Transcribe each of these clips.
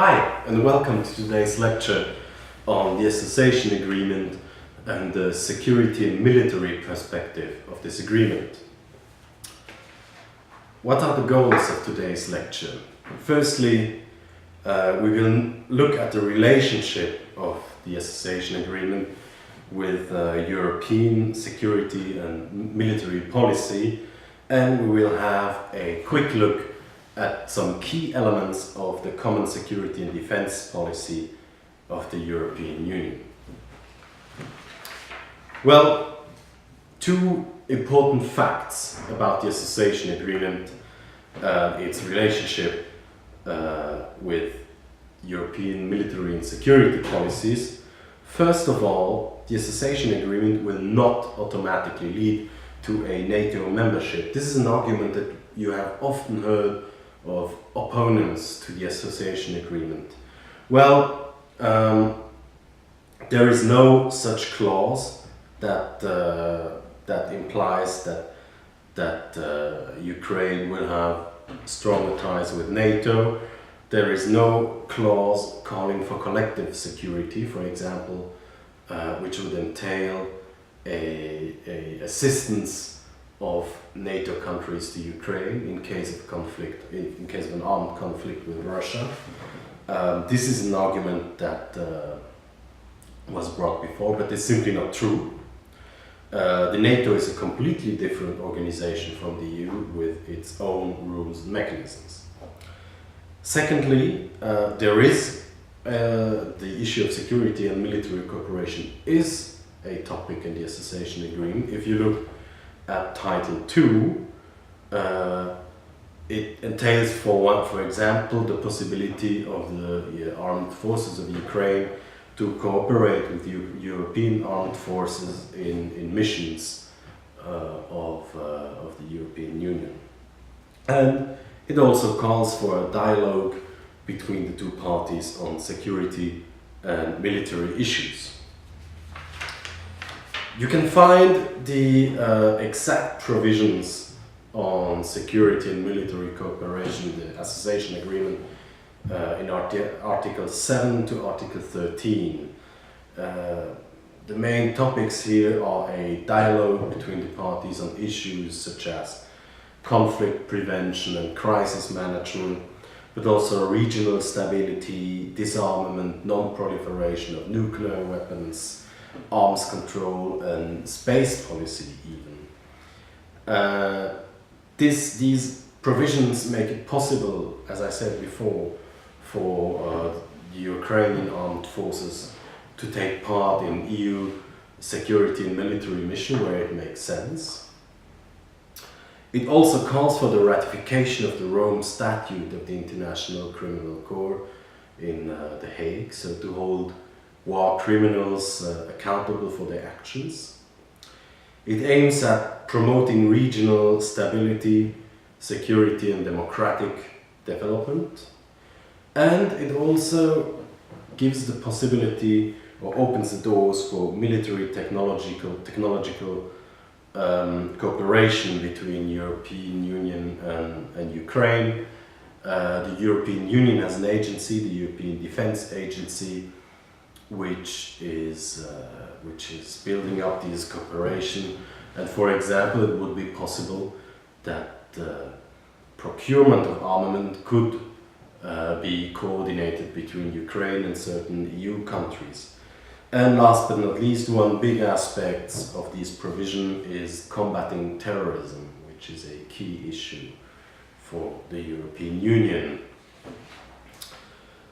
Hi, and welcome to today's lecture on the Association Agreement and the security and military perspective of this agreement. What are the goals of today's lecture? Firstly, we will look at the relationship of the Association Agreement with European security and military policy, and we will have a quick look at some key elements of the common security and defense policy of the European Union. Well, two important facts about the Association Agreement, its relationship with European military and security policies. First of all, the Association Agreement will not automatically lead to a NATO membership. This is an argument that you have often heard of opponents to the Association Agreement. Well, there is no such clause that implies that Ukraine will have stronger ties with NATO. There is no clause calling for collective security, for example, which would entail a assistance of NATO countries to Ukraine in case of conflict, in case of an armed conflict with Russia. This is an argument that was brought before, but it's simply not true. The NATO is a completely different organization from the EU with its own rules and mechanisms. Secondly, there is the issue of security and military cooperation is a topic in the Association Agreement. If you look at Title II, it entails for example, the possibility of the armed forces of Ukraine to cooperate with European armed forces in missions of the European Union. And it also calls for a dialogue between the two parties on security and military issues. You can find the exact provisions on security and military cooperation, the Association Agreement, in Article 7 to Article 13. The main topics here are a dialogue between the parties on issues such as conflict prevention and crisis management, but also regional stability, disarmament, non-proliferation of nuclear weapons, arms control and space policy even. These provisions make it possible, as I said before, for the Ukrainian armed forces to take part in EU security and military mission where it makes sense. It also calls for the ratification of the Rome Statute of the International Criminal Court in The Hague, so to hold war criminals accountable for their actions. It aims at promoting regional stability, security and democratic development. And it also gives the possibility or opens the doors for military technological cooperation between European Union and Ukraine. The European Union has an agency, the European Defence Agency, which is building up this cooperation. And for example, it would be possible that the procurement of armament could be coordinated between Ukraine and certain EU countries. And last but not least, one big aspect of this provision is combating terrorism, which is a key issue for the European Union.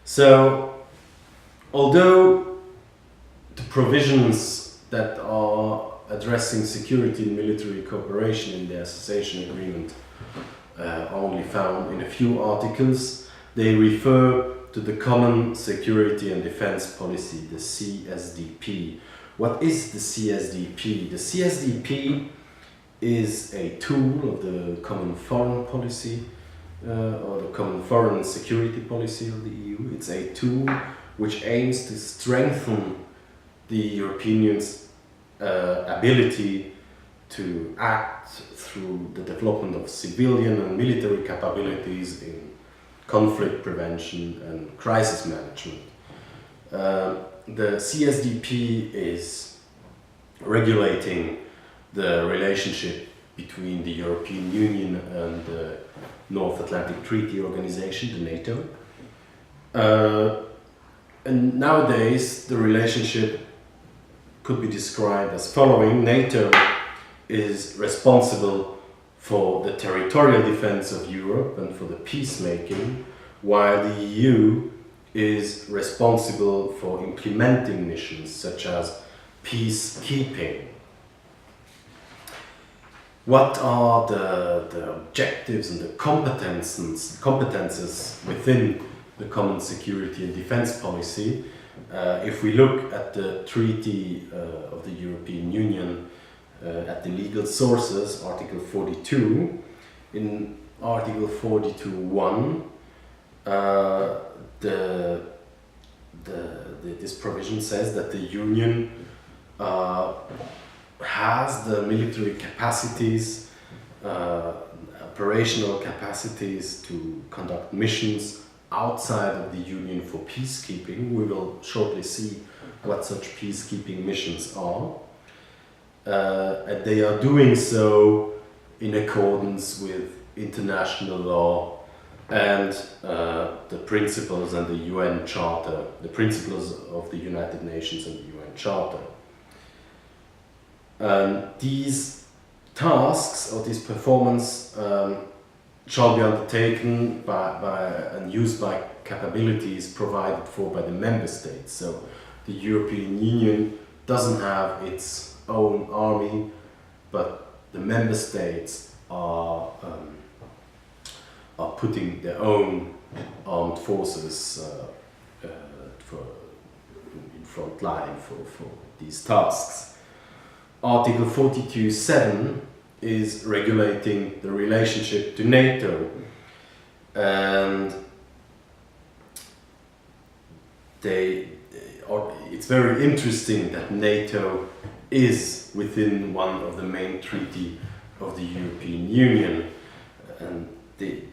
So, although the provisions that are addressing security and military cooperation in the Association Agreement are only found in a few articles, they refer to the Common Security and Defense Policy, the CSDP. What is the CSDP? The CSDP is a tool of the Common Foreign Policy or the Common Foreign and Security Policy of the EU. It's a tool which aims to strengthen the European Union's ability to act through the development of civilian and military capabilities in conflict prevention and crisis management. The CSDP is regulating the relationship between the European Union and the North Atlantic Treaty Organization, the NATO. And nowadays the relationship could be described as following. NATO is responsible for the territorial defense of Europe and for the peacemaking, while the EU is responsible for implementing missions such as peacekeeping. What are the objectives and the competences within the common security and defense policy? If we look at the Treaty of the European Union, at the legal sources, Article 42, in Article 42.1, this provision says that the Union has the military capacities, operational capacities to conduct missions outside of the Union for peacekeeping. We will shortly see what such peacekeeping missions are. And they are doing so in accordance with international law and the principles and the UN Charter, the principles of the United Nations and the UN Charter. These tasks or this performance shall be undertaken and used by capabilities provided for by the member states. So the European Union doesn't have its own army, but the member states are putting their own armed forces in front line for these tasks. Article 42.7 is regulating the relationship to NATO, and it's very interesting that NATO is within one of the main treaties of the European Union, and the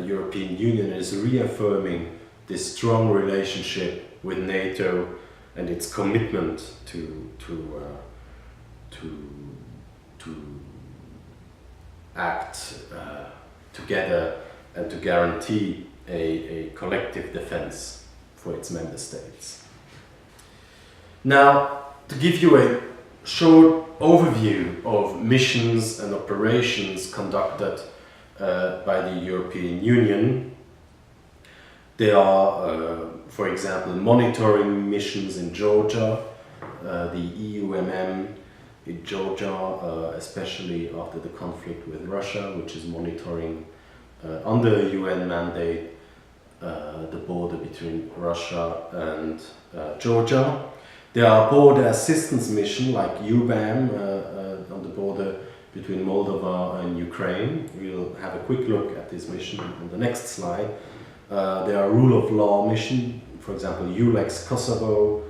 European Union is reaffirming this strong relationship with NATO and its commitment to act together and to guarantee a collective defense for its member states. Now, to give you a short overview of missions and operations conducted by the European Union, there are, for example, monitoring missions in Georgia, the EUMM in Georgia, especially after the conflict with Russia, which is monitoring under a UN mandate the border between Russia and Georgia. There are border assistance missions like UBAM on the border between Moldova and Ukraine. We'll have a quick look at this mission on the next slide. There are rule of law missions, for example, ULEX Kosovo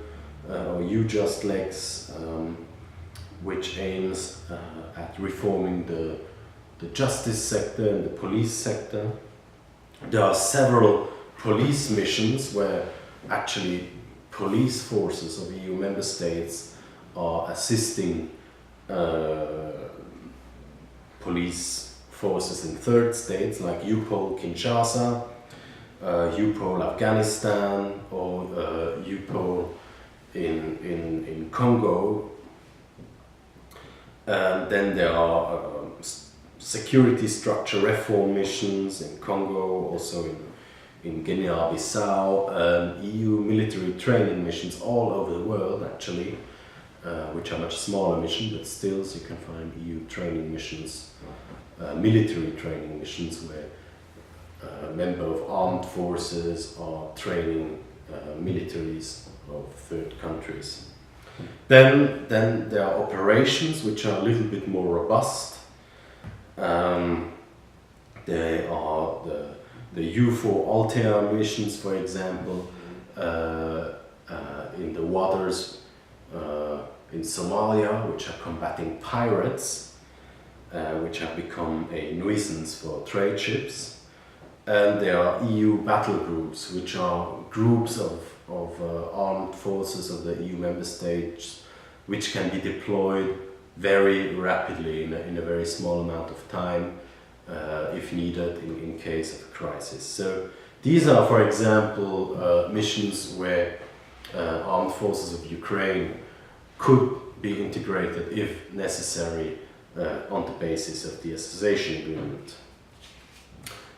or UJustLex, which aims at reforming the justice sector and the police sector. There are several police missions where actually police forces of EU member states are assisting police forces in third states like UPOL Kinshasa, UPOL Afghanistan, or UPOL in Congo. And then there are security structure reform missions in Congo, also in Guinea-Bissau, EU military training missions all over the world actually, which are much smaller missions, but still so you can find EU training missions, military training missions where members of armed forces are training militaries of third countries. Then there are operations which are a little bit more robust. There are the UFO Althea missions, for example, in the waters in Somalia, which are combating pirates, which have become a nuisance for trade ships. and there are EU battle groups, which are groups of armed forces of the EU member states, which can be deployed very rapidly in a very small amount of time, if needed in case of a crisis. So these are, for example, missions where armed forces of Ukraine could be integrated if necessary on the basis of the association agreement.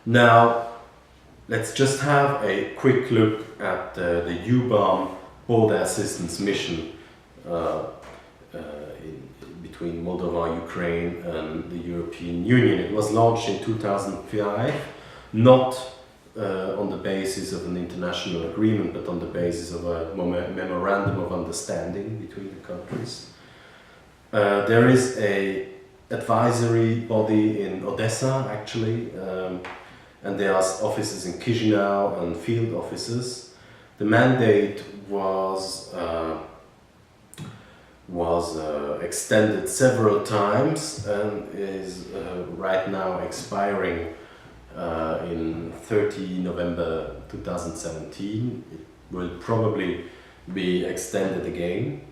Now, let's just have a quick look at the UBAM border assistance mission between Moldova, Ukraine and the European Union. It was launched in 2005, not on the basis of an international agreement, but on the basis of a memorandum of understanding between the countries. There is an advisory body in Odessa, actually, and there are offices in Chisinau and field offices. The mandate was extended several times and is right now expiring in 30 November 2017. It will probably be extended again.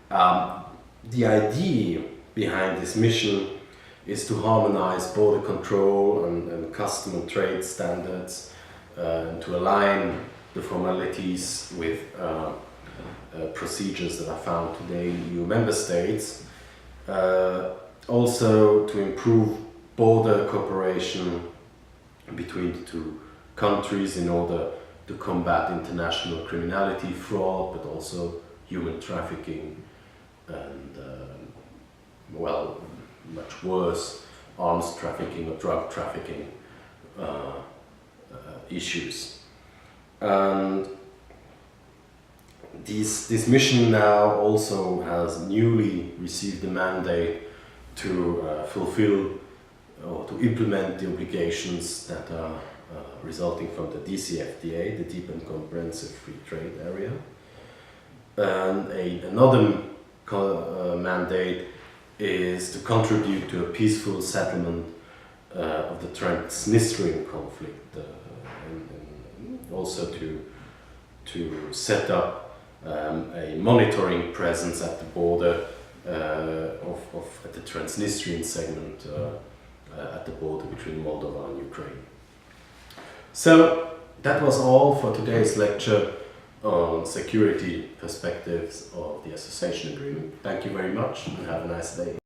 The idea behind this mission is to harmonize border control and custom and trade standards, and to align the formalities with procedures that are found today in EU member states. Also to improve border cooperation between the two countries in order to combat international criminality, fraud, but also human trafficking and, well, much worse, arms trafficking or drug trafficking issues. And this mission now also has newly received the mandate to fulfill or to implement the obligations that are resulting from the DCFTA, the Deep and Comprehensive Free Trade Area. And another mandate is to contribute to a peaceful settlement of the Transnistrian conflict, and also to set up a monitoring presence at the border at the Transnistrian segment at the border between Moldova and Ukraine. So that was all for today's lecture on security perspectives of the association agreement. Thank you very much and have a nice day.